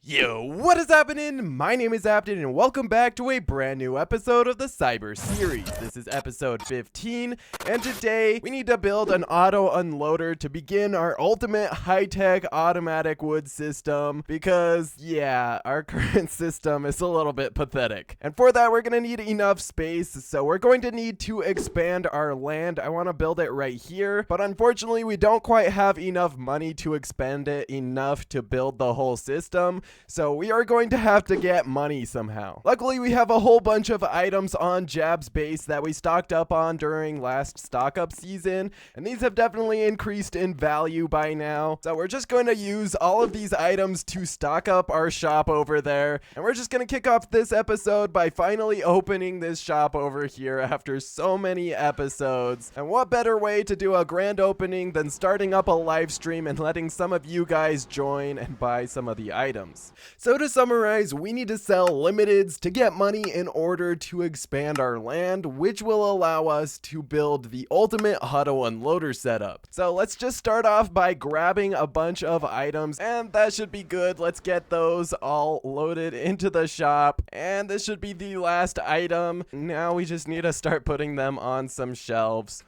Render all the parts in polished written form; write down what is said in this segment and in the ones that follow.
Yo, what is happening? My name is Apton and welcome back to a brand new episode of the Cyber series. This is episode 15 and today we need to build an auto unloader to begin our ultimate high-tech automatic wood system because yeah, our current system is a little bit pathetic. And for that we're going to need enough space, so we're going to need to expand our land. I want to build it right here, but unfortunately we don't quite have enough money to expand it enough to build the whole system. So we are going to have to get money somehow. Luckily, we have a whole bunch of items on Jab's base that we stocked up on during last stock up season, and these have definitely increased in value by now. So we're just going to use all of these items to stock up our shop over there, and we're just going to kick off this episode by finally opening this shop over here after so many episodes. And what better way to do a grand opening than starting up a live stream and letting some of you guys join and buy some of the items. So to summarize, we need to sell limiteds to get money in order to expand our land, which will allow us to build the ultimate auto unloader setup. So let's just start off by grabbing a bunch of items, and that should be good. Let's get those all loaded into the shop, and this should be the last item. Now we just need to start putting them on some shelves.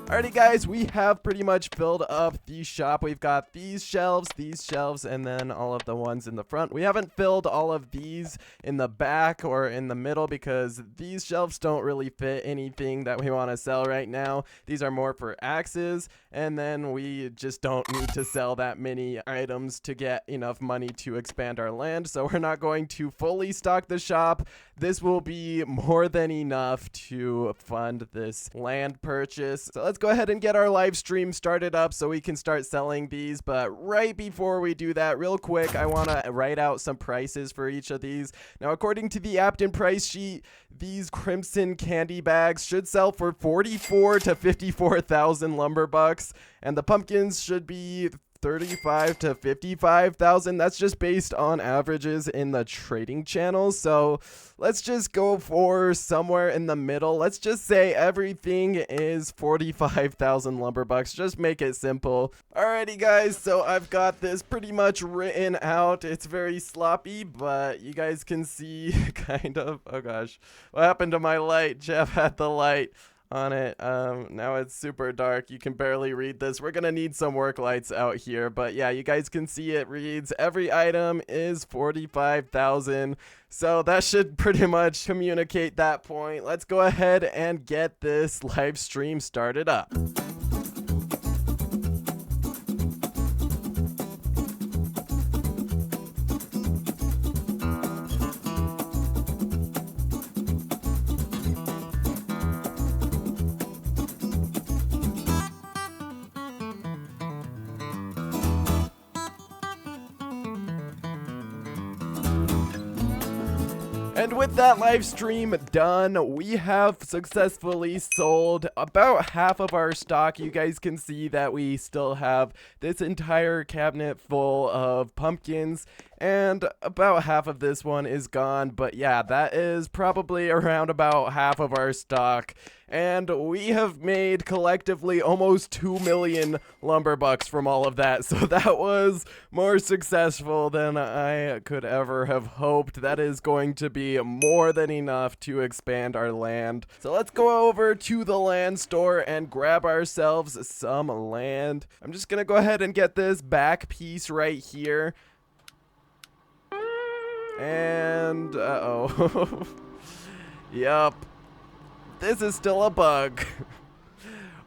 Alrighty guys, we have pretty much filled up the shop. We've got these shelves, and then all of the ones in the front. We haven't filled all of these in the back or in the middle because these shelves don't really fit anything that we want to sell right now. These are more for axes, and then we just don't need to sell that many items to get enough money to expand our land, so we're not going to fully stock the shop. This will be more than enough to fund this land purchase. So let's go ahead and get our live stream started up so we can start selling these. But right before we do that, real quick, I want to write out some prices for each of these. Now, according to the Apton price sheet, these crimson candy bags should sell for 44 to 54,000 lumber bucks, and the pumpkins should be 35 to 55,000. That's just based on averages in the trading channels. So let's just go for somewhere in the middle. Let's just say everything is 45,000 lumber bucks. Just make it simple. Alrighty guys, so I've got this pretty much written out. It's very sloppy, but you guys can see kind of, oh gosh, what happened to my light? Jeff had the light on it. Now it's super dark. You can barely read this. We're gonna need some work lights out here, but yeah, you guys can see it reads every item is 45,000. So that should pretty much communicate that point. Let's go ahead and get this live stream started up. And with that live stream done, we have successfully sold about half of our stock. You guys can see that we still have this entire cabinet full of pumpkins, and about half of this one is gone. But yeah, that is probably around about half of our stock. And we have made collectively almost 2 million lumber bucks from all of that. So that was more successful than I could ever have hoped. That is going to be more than enough to expand our land. So let's go over to the land store and grab ourselves some land. I'm just gonna go ahead and get this back piece right here. And uh-oh. Yup. This is still a bug.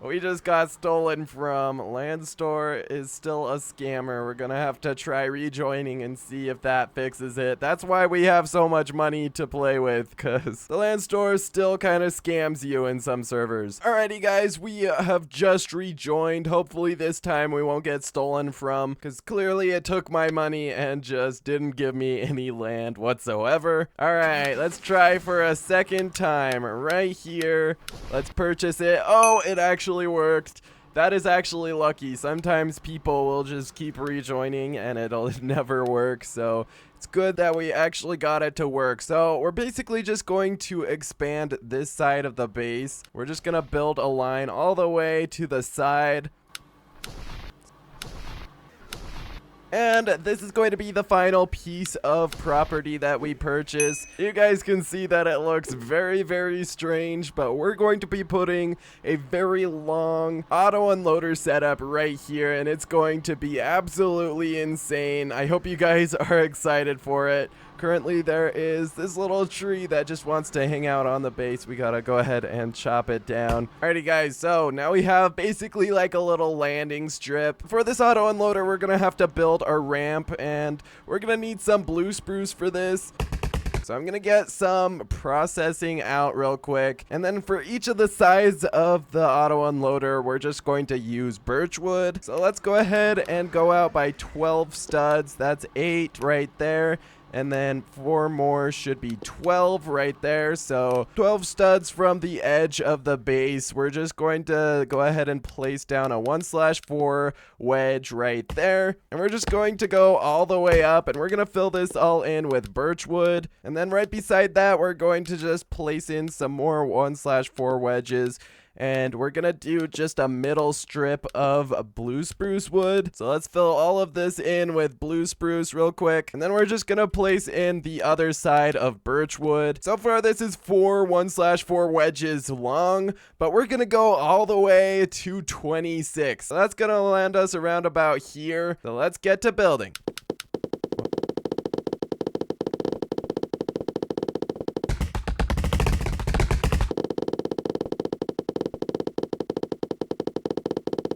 We just got stolen from. Land store is still a scammer. We're gonna have to try rejoining and see if that fixes it. That's why we have so much money to play with, because the land store still kind of scams you in some servers. Alrighty guys, we have just rejoined. Hopefully this time we won't get stolen from, because clearly it took my money and just didn't give me any land whatsoever. Alright, let's try for a second time right here. Let's purchase it. Oh, it actually worked. That is actually lucky. Sometimes people will just keep rejoining and it'll never work. So it's good that we actually got it to work. So we're basically just going to expand this side of the base. We're just gonna build a line all the way to the side. And this is going to be the final piece of property that we purchase. You guys can see that it looks very, very strange, but we're going to be putting a very long auto unloader setup right here, and it's going to be absolutely insane. I hope you guys are excited for it. Currently, there is this little tree that just wants to hang out on the base. We gotta go ahead and chop it down. Alrighty, guys, so now we have basically like a little landing strip. For this auto unloader, we're gonna have to build a ramp, and we're gonna need some blue spruce for this. So I'm gonna get some processing out real quick, and then for each of the sides of the auto unloader, we're just going to use birch wood. So let's go ahead and go out by 12 studs. That's 8 right there. And then 4 more should be 12 right there. So 12 studs from the edge of the base. We're just going to go ahead and place down a 1/4 wedge right there. And we're just going to go all the way up, and we're going to fill this all in with birch wood. And then right beside that, we're going to just place in some more 1/4 wedges. And we're gonna do just a middle strip of blue spruce wood. So let's fill all of this in with blue spruce real quick. And then we're just gonna place in the other side of birch wood. So far, this is 4 1/4 wedges long, but we're gonna go all the way to 26. So that's gonna land us around about here. So let's get to building.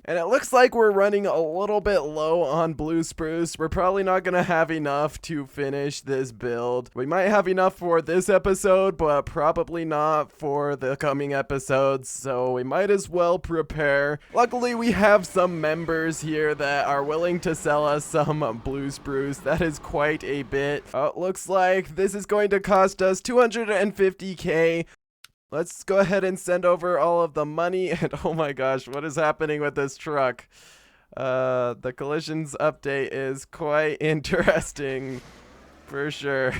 And it looks like we're running a little bit low on blue spruce. We're probably not going to have enough to finish this build. We might have enough for this episode, but probably not for the coming episodes. So we might as well prepare. Luckily, we have some members here that are willing to sell us some blue spruce. That is quite a bit. It looks like this is going to cost us 250K. Let's go ahead and send over all of the money. And oh my gosh, what is happening with this truck? The collisions update is quite interesting. For sure.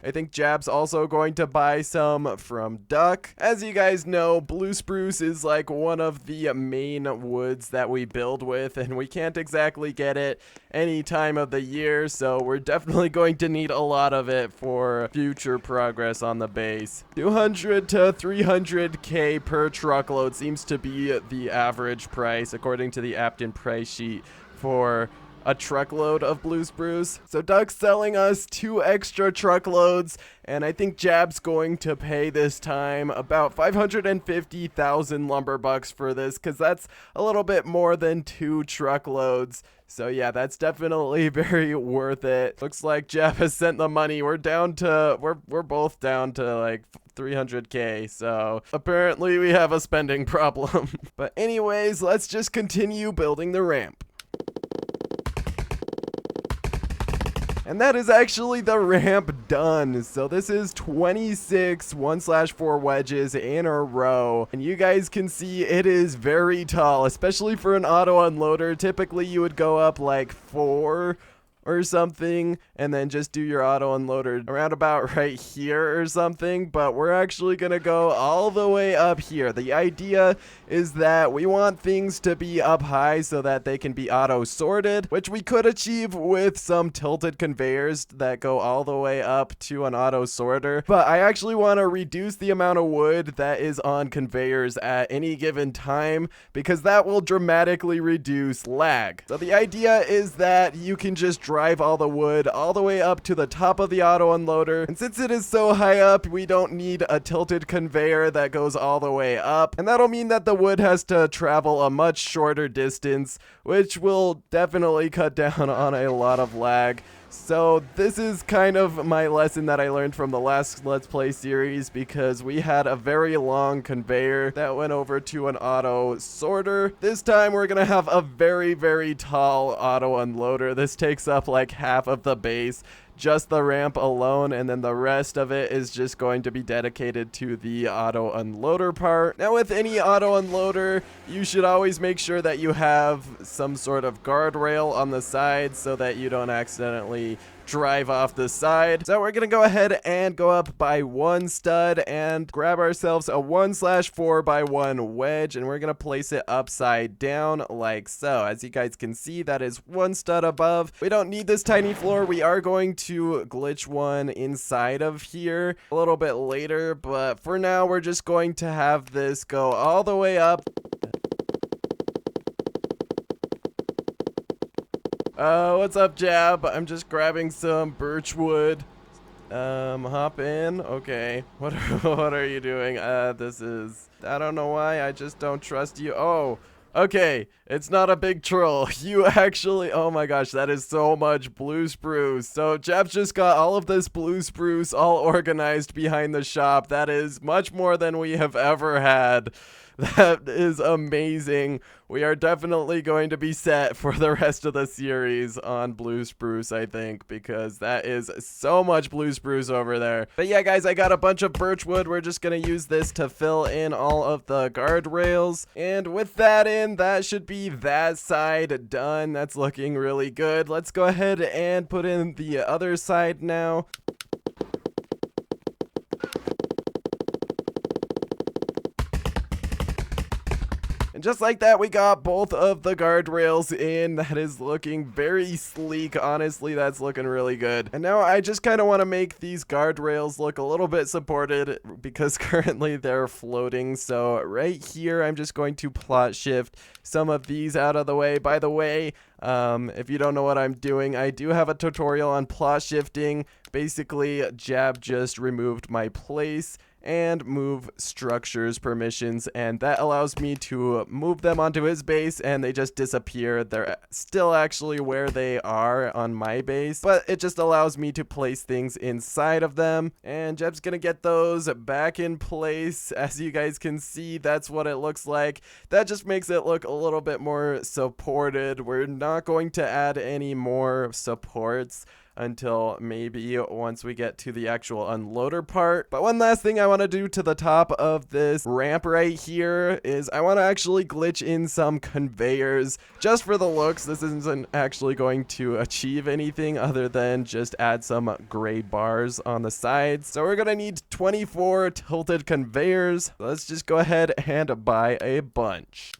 I think Jab's also going to buy some from Duck. As you guys know, blue spruce is like one of the main woods that we build with, and we can't exactly get it any time of the year, so we're definitely going to need a lot of it for future progress on the base. 200 to 300K per truckload seems to be the average price according to the Apton price sheet for a truckload of blue spruce. So Doug's selling us 2 extra truckloads, and I think Jab's going to pay this time about 550,000 lumber bucks for this, because that's a little bit more than 2 truckloads. So yeah, that's definitely very worth it. Looks like Jab has sent the money. We're down to, we're both down to like 300K, so apparently we have a spending problem. But anyways, let's just continue building the ramp. And that is actually the ramp done. So this is 26 1/4 wedges in a row. And you guys can see it is very tall, especially for an auto unloader. Typically you would go up like 4 or something and then just do your auto unloader around about right here or something, but we're actually gonna go all the way up here. The idea is that we want things to be up high so that they can be auto sorted, which we could achieve with some tilted conveyors that go all the way up to an auto sorter, but I actually want to reduce the amount of wood that is on conveyors at any given time, because that will dramatically reduce lag. So the idea is that you can just drive all the wood all the way up to the top of the auto unloader, and since it is so high up, we don't need a tilted conveyor that goes all the way up, and that'll mean that the wood has to travel a much shorter distance, which will definitely cut down on a lot of lag. So this is kind of my lesson that I learned from the last Let's Play series, because we had a very long conveyor that went over to an auto sorter. This time we're gonna have a very, very tall auto unloader. This takes up like half of the base just the ramp alone, and then the rest of it is just going to be dedicated to the auto unloader part. Now with any auto unloader, you should always make sure that you have some sort of guardrail on the side so that you don't accidentally drive off the side. So we're gonna go ahead and go up by 1 stud and grab ourselves a 1/4x1 wedge, and we're gonna place it upside down like so. As you guys can see, that is 1 stud above. We don't need this tiny floor. We are going to glitch one inside of here a little bit later, but for now we're just going to have this go all the way up. What's up, Jab? I'm just grabbing some birch wood. Hop in. Okay. What are you doing? I don't know why. I just don't trust you. Oh, okay. It's not a big troll. You actually, oh my gosh, that is so much blue spruce. So Jab's just got all of this blue spruce all organized behind the shop. That is much more than we have ever had. That is amazing. We are definitely going to be set for the rest of the series on blue spruce, I think, because that is so much blue spruce over there. But yeah, guys, I got a bunch of birch wood. We're just going to use this to fill in all of the guardrails. And with that in, that should be that side done. That's looking really good. Let's go ahead and put in the other side now. And just like that, we got both of the guardrails in. That is looking very sleek. Honestly, that's looking really good. And now I just kind of want to make these guardrails look a little bit supported because currently they're floating. So right here, I'm just going to plot shift some of these out of the way. By the way, if you don't know what I'm doing, I do have a tutorial on plot shifting. Basically, Jab just removed my place and move structures permissions, and that allows me to move them onto his base and they just disappear. They're still actually where they are on my base, but it just allows me to place things inside of them. And Jeb's gonna get those back in place. As you guys can see, that's what it looks like. That just makes it look a little bit more supported. We're not going to add any more supports until maybe once we get to the actual unloader part. But one last thing I want to do to the top of this ramp right here is I want to actually glitch in some conveyors just for the looks. This isn't actually going to achieve anything other than just add some gray bars on the sides. So we're gonna need 24 tilted conveyors. Let's just go ahead and buy a bunch.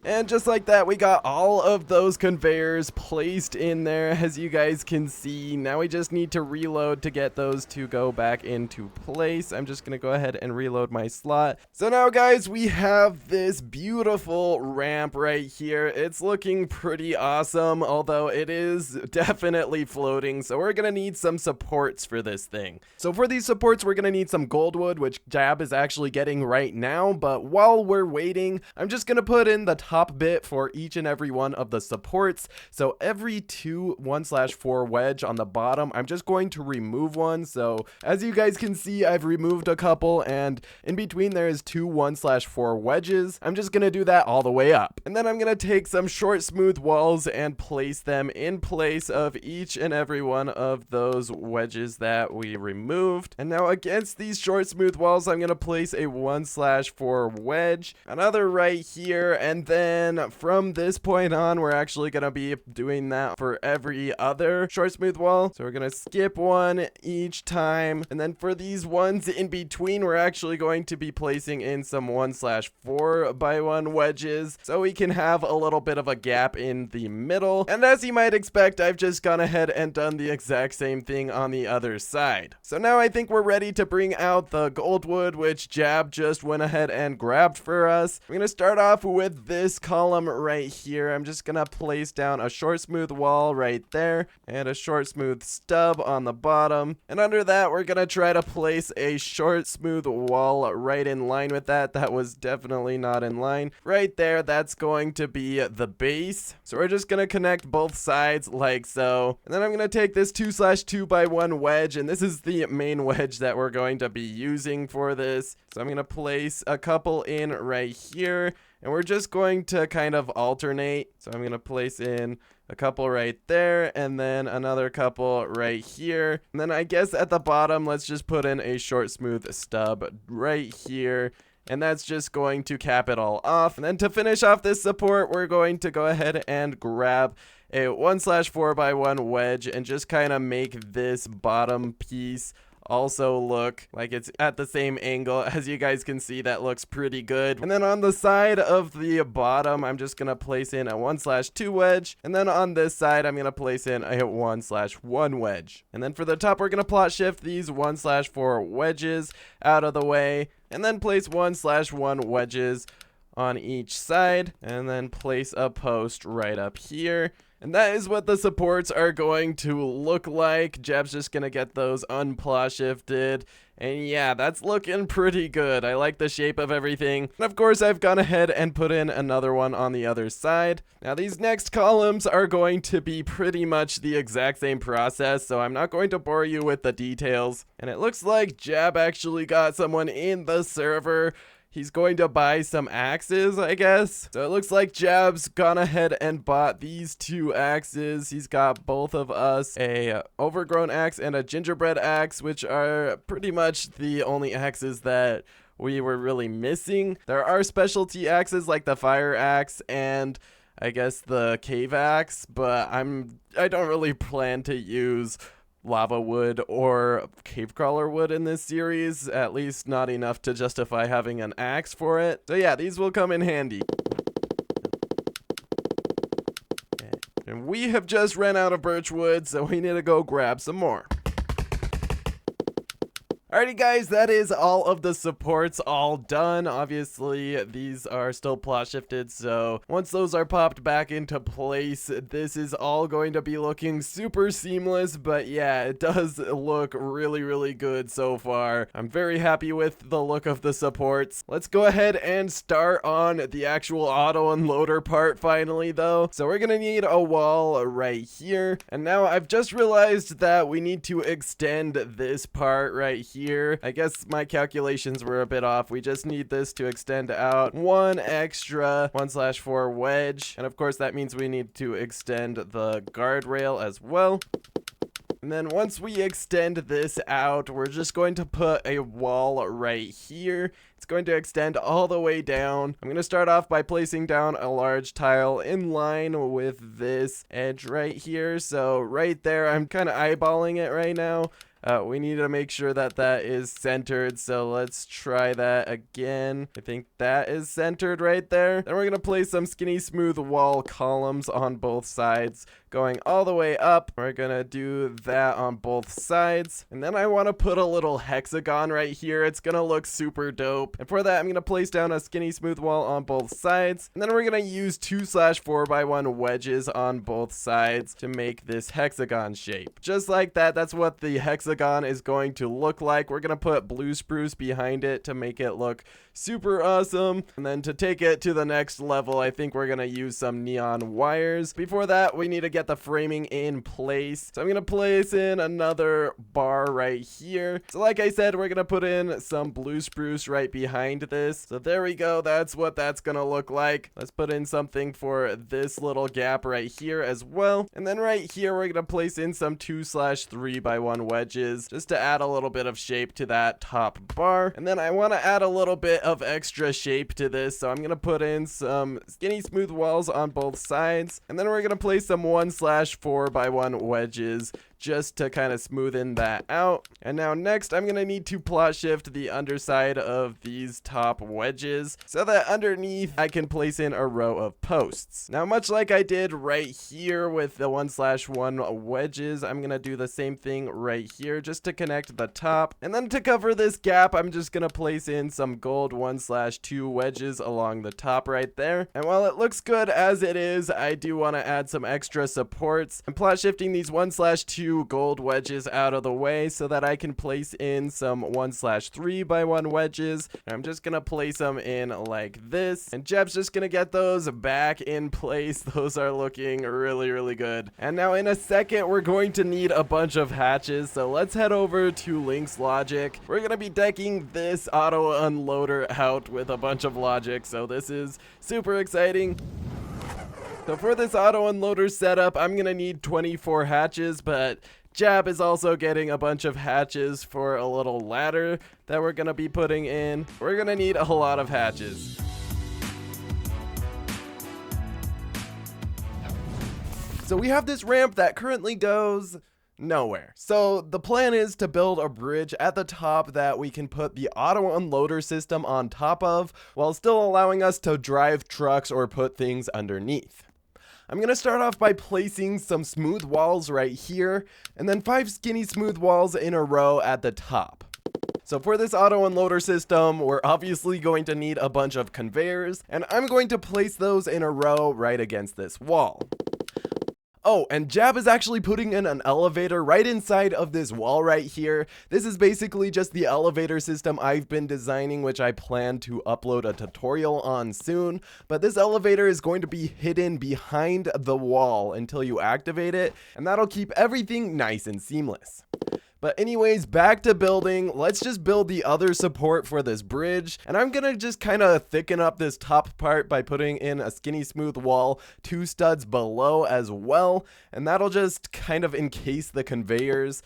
And just like that, we got all of those conveyors placed in there, as you guys can see. Now we just need to reload to get those to go back into place. I'm just going to go ahead and reload my slot. So now, guys, we have this beautiful ramp right here. It's looking pretty awesome, although it is definitely floating. So we're going to need some supports for this thing. So for these supports, we're going to need some goldwood, which Jab is actually getting right now. But while we're waiting, I'm just going to put in the top bit for each and every one of the supports. So every 2 1/4 wedge on the bottom, I'm just going to remove one. So as you guys can see, I've removed a couple, and in between there is 2 1/4 wedges. I'm just gonna do that all the way up, and then I'm gonna take some short smooth walls and place them in place of each and every one of those wedges that we removed. And now against these short smooth walls, I'm gonna place a 1/4 wedge, another right here, and then from this point on, we're actually going to be doing that for every other short smooth wall. So we're going to skip one each time. And then for these ones in between, we're actually going to be placing in some 1/4x1 wedges so we can have a little bit of a gap in the middle. And as you might expect, I've just gone ahead and done the exact same thing on the other side. So now I think we're ready to bring out the goldwood, which Jab just went ahead and grabbed for us. I'm going to start off with this this column right here, I'm just gonna place down a short smooth wall right there and a short smooth stub on the bottom. And under that, we're gonna try to place a short smooth wall right in line with that. That was definitely not in line. Right there, that's going to be the base. So we're just gonna connect both sides like so. And then I'm gonna take this 2/2x1 wedge, and this is the main wedge that we're going to be using for this. So I'm gonna place a couple in right here, and we're just going to kind of alternate. So I'm gonna place in a couple right there, and then another couple right here. And then I guess at the bottom, let's just put in a short smooth stub right here. And that's just going to cap it all off. And then to finish off this support, we're going to go ahead and grab a 1/4x1 wedge and just kind of make this bottom piece also look like it's at the same angle. As you guys can see, that looks pretty good. And then on the side of the bottom, I'm just gonna place in a 1/2 wedge, and then on this side I'm gonna place in a 1/1 wedge. And then for the top, we're gonna plot shift these 1/4 wedges out of the way, and then place 1/1 wedges on each side, and then place a post right up here. And that is what the supports are going to look like. Jeb's just gonna get those unplot shifted. And yeah, that's looking pretty good. I like the shape of everything. And of course, I've gone ahead and put in another one on the other side. Now, these next columns are going to be pretty much the exact same process, so I'm not going to bore you with the details. And it looks like Jeb actually got someone in the server. He's going to buy some axes, I guess. So it looks like Jab's gone ahead and bought these 2 axes. He's got both of us a overgrown axe and a gingerbread axe, which are pretty much the only axes that we were really missing. There are specialty axes like the fire axe and I guess the cave axe, but I don't really plan to use lava wood or cave crawler wood in this series, at least not enough to justify having an axe for it. So yeah, these will come in handy. And we have just ran out of birch wood, so we need to go grab some more. Alrighty guys, that is all of the supports all done. Obviously, these are still plot shifted, so once those are popped back into place, this is all going to be looking super seamless. But yeah, it does look really, really good so far. I'm very happy with the look of the supports. Let's go ahead and start on the actual auto unloader part finally though. So we're gonna need a wall right here. And now I've just realized that we need to extend this part right here. I guess my calculations were a bit off. We just need this to extend out one extra 1/4 wedge. And of course that means we need to extend the guardrail as well. And then once we extend this out, we're just going to put a wall right here. It's going to extend all the way down. I'm going to start off by placing down a large tile in line with this edge right here. So right there, I'm kind of eyeballing it right now. We need to make sure that that is centered, so let's try that again. I think that is centered right there. Then we're going to place some skinny smooth wall columns on both sides, going all the way up. We're going to do that on both sides. And then I want to put a little hexagon right here. It's going to look super dope. And for that, I'm going to place down a skinny smooth wall on both sides. And then we're going to use 2/4x1 wedges on both sides to make this hexagon shape. Just like that, that's what the hexagon is going to look like. We're going to put blue spruce behind it to make it look super awesome. And then to take it to the next level, I think we're going to use some neon wires. Before that, we need to get the framing in place. So I'm going to place in another bar right here. So like I said, we're going to put in some blue spruce right behind this. So there we go. That's what that's going to look like. Let's put in something for this little gap right here as well. And then right here, we're going to place in some 2/3x1 wedges just to add a little bit of shape to that top bar. And then I want to add a little bit of extra shape to this, so I'm going to put in some skinny smooth walls on both sides. And then we're going to place some 1/4x1 wedges just to kind of smoothen that out. And now next, I'm gonna need to plot shift the underside of these top wedges so that underneath I can place in a row of posts. Now, much like I did right here with the 1/1 wedges, I'm gonna do the same thing right here just to connect the top. And then to cover this gap, I'm just gonna place in some gold 1/2 wedges along the top right there. And while it looks good as it is, I do want to add some extra supports. I'm plot shifting these 1/2 gold wedges out of the way so that I can place in some 1/3x1 wedges. And I'm just gonna place them in like this, and Jeb's just gonna get those back in place. Those are looking really good. And now in a second, we're going to need a bunch of hatches, so let's head over to Link's logic. We're gonna be decking this auto unloader out with a bunch of logic, so this is super exciting. So for this auto unloader setup, I'm gonna need 24 hatches, but Jab is also getting a bunch of hatches for a little ladder that we're gonna be putting in. We're gonna need a lot of hatches. So we have this ramp that currently goes nowhere. So the plan is to build a bridge at the top that we can put the auto unloader system on top of, while still allowing us to drive trucks or put things underneath. I'm gonna start off by placing some smooth walls right here, and then 5 skinny smooth walls in a row at the top. So for this auto unloader system, we're obviously going to need a bunch of conveyors, and I'm going to place those in a row right against this wall. Oh, and Jab is actually putting in an elevator right inside of this wall right here. This is basically just the elevator system I've been designing, which I plan to upload a tutorial on soon. But this elevator is going to be hidden behind the wall until you activate it, and that'll keep everything nice and seamless. But anyways, back to building. Let's just build the other support for this bridge. And I'm gonna just kind of thicken up this top part by putting in a skinny smooth wall, 2 studs below as well. And that'll just kind of encase the conveyors.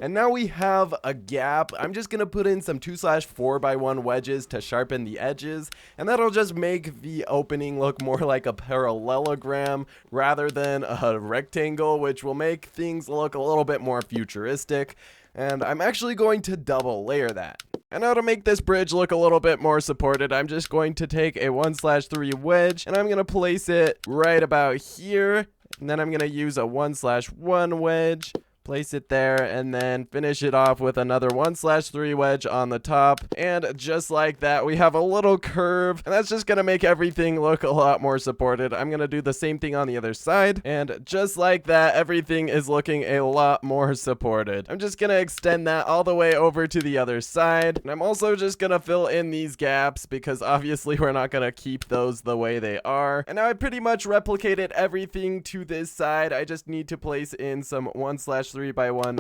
And now we have a gap. I'm just gonna put in some 2/4x1 wedges to sharpen the edges, and that'll just make the opening look more like a parallelogram rather than a rectangle, which will make things look a little bit more futuristic. And I'm actually going to double layer that. And now to make this bridge look a little bit more supported, I'm just going to take a 1/3 wedge, and I'm gonna place it right about here. And then I'm gonna use a 1/1 wedge, place it there, and then finish it off with another 1/3 wedge on the top. And just like that, we have a little curve, and that's just gonna make everything look a lot more supported. I'm gonna do the same thing on the other side, and just like that, everything is looking a lot more supported. I'm just gonna extend that all the way over to the other side, and I'm also just gonna fill in these gaps because obviously we're not gonna keep those the way they are. And now I pretty much replicated everything to this side. I just need to place in some 1/3x1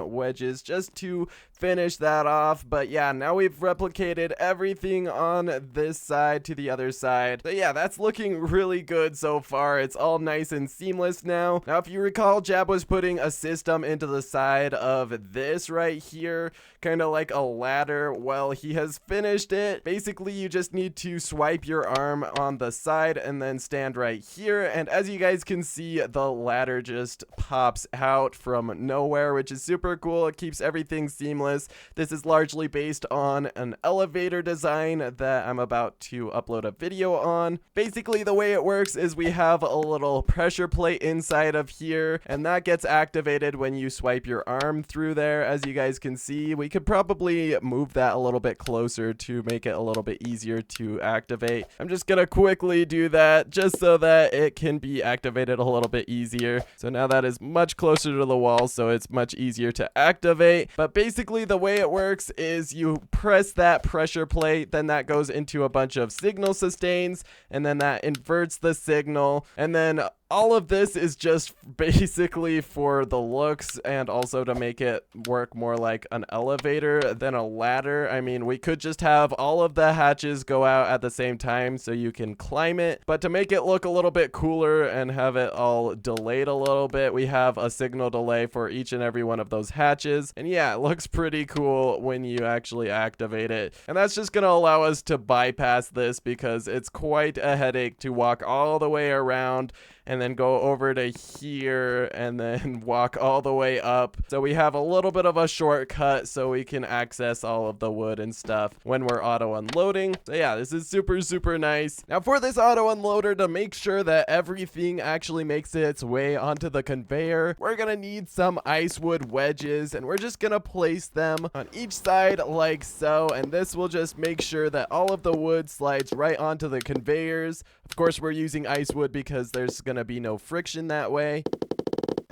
wedges just to finish that off. But yeah, now we've replicated everything on this side to the other side. So yeah, that's looking really good so far. It's all nice and seamless now. Now, if you recall, Jab was putting a system into the side of this right here, kind of like a ladder. Well, he has finished it. Basically, you just need to swipe your arm on the side and then stand right here. And as you guys can see, the ladder just pops out from nowhere, which is super cool. It keeps everything seamless. This is largely based on an elevator design that I'm about to upload a video on. Basically, the way it works is we have a little pressure plate inside of here, and that gets activated when you swipe your arm through there. As you guys can see, we could probably move that a little bit closer to make it a little bit easier to activate. I'm just gonna quickly do that just so that it can be activated a little bit easier. So now that is much closer to the wall, so it's much easier to activate. But basically the way it works is you press that pressure plate, then that goes into a bunch of signal sustains, and then that inverts the signal, and then all of this is just basically for the looks and also to make it work more like an elevator than a ladder. I mean, we could just have all of the hatches go out at the same time so you can climb it, but to make it look a little bit cooler and have it all delayed a little bit, we have a signal delay for each and every one of those hatches. And yeah, it looks pretty cool when you actually activate it. And that's just gonna allow us to bypass this because it's quite a headache to walk all the way around and then go over to here and then walk all the way up. So we have a little bit of a shortcut so we can access all of the wood and stuff when we're auto unloading. So yeah, this is super, super nice. Now for this auto unloader, to make sure that everything actually makes its way onto the conveyor, we're gonna need some ice wood wedges, and we're just gonna place them on each side like so, and this will just make sure that all of the wood slides right onto the conveyors. Of course, we're using ice wood because there's gonna be no friction that way.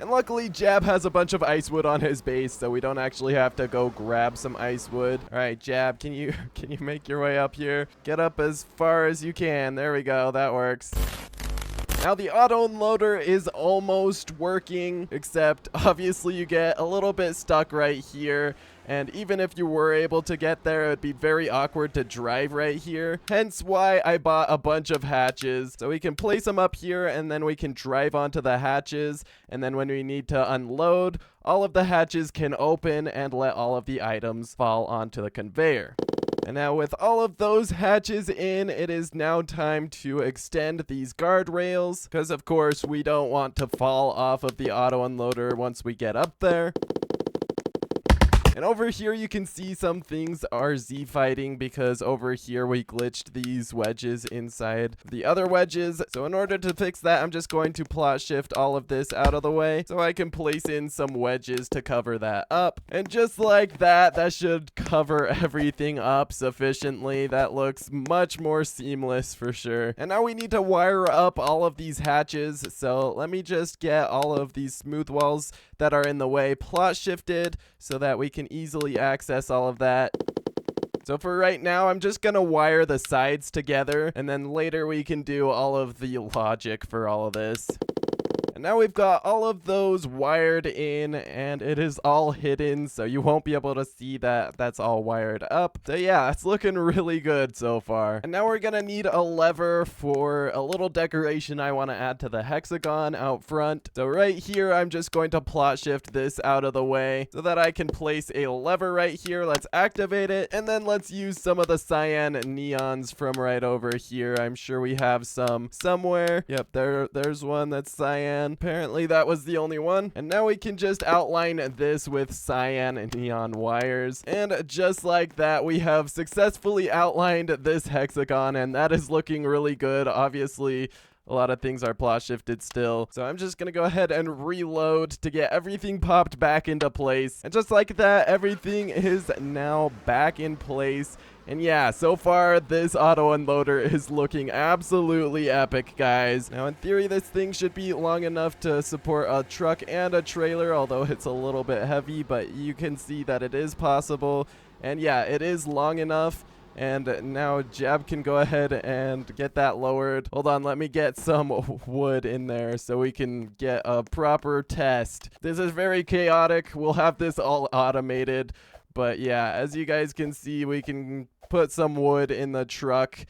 And luckily, Jab has a bunch of ice wood on his base, so we don't actually have to go grab some ice wood. All right, Jab, can you make your way up here? Get up as far as you can. There we go. That works. Now the auto unloader is almost working, except obviously you get a little bit stuck right here. And even if you were able to get there, it would be very awkward to drive right here. Hence why I bought a bunch of hatches. So we can place them up here, and then we can drive onto the hatches. And then when we need to unload, all of the hatches can open and let all of the items fall onto the conveyor. And now with all of those hatches in, it is now time to extend these guardrails, because of course we don't want to fall off of the auto unloader once we get up there. And over here you can see some things are Z-fighting because over here we glitched these wedges inside the other wedges. So in order to fix that, I'm just going to plot shift all of this out of the way so I can place in some wedges to cover that up. And just like that, that should cover everything up sufficiently. That looks much more seamless for sure. And now we need to wire up all of these hatches. So let me just get all of these smooth walls that are in the way plot shifted so that we can easily access all of that. So for right now, I'm just gonna wire the sides together, and then later we can do all of the logic for all of this. And now we've got all of those wired in, and it is all hidden, so you won't be able to see that that's all wired up. So yeah, it's looking really good so far. And now we're gonna need a lever for a little decoration I want to add to the hexagon out front. So right here, I'm just going to plot shift this out of the way so that I can place a lever right here. Let's activate it, and then let's use some of the cyan neons from right over here. I'm sure we have some somewhere. Yep, there's one that's cyan. Apparently that was the only one. And now we can just outline this with cyan and neon wires. And just like that, we have successfully outlined this hexagon, and that is looking really good. Obviously, a lot of things are plot shifted still. So I'm just gonna go ahead and reload to get everything popped back into place. And just like that, everything is now back in place. And yeah, so far this auto unloader is looking absolutely epic, guys. Now in theory, this thing should be long enough to support a truck and a trailer, although it's a little bit heavy, but you can see that it is possible. And yeah, it is long enough. And now Jab can go ahead and get that lowered. Hold on, let me get some wood in there so we can get a proper test. This is very chaotic. We'll have this all automated. But yeah, as you guys can see, we can put some wood in the truck.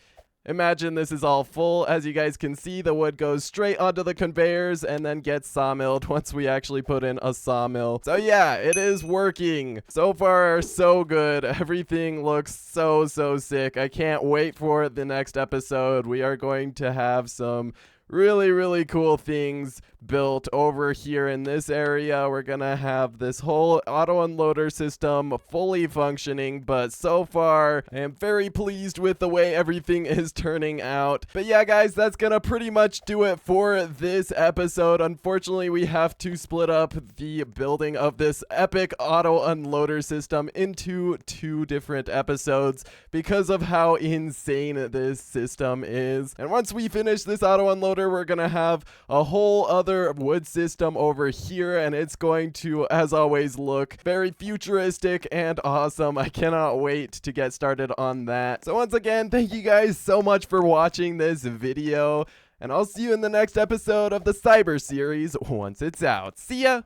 Imagine this is all full. As you guys can see, the wood goes straight onto the conveyors and then gets sawmilled once we actually put in a sawmill. So yeah, it is working. So far, so good. Everything looks so sick. I can't wait for the next episode. We are going to have some really cool things built over here in this area. We're gonna have this whole auto unloader system fully functioning, but so far I am very pleased with the way everything is turning out. But yeah, guys, that's gonna pretty much do it for this episode. Unfortunately, we have to split up the building of this epic auto unloader system into 2 different episodes because of how insane this system is. And once we finish this auto unloader, we're gonna have a whole other wood system over here, and it's going to, as always, look very futuristic and awesome. I cannot wait to get started on that. So once again, thank you guys so much for watching this video, and I'll see you in the next episode of the Cyber series once it's out. See ya!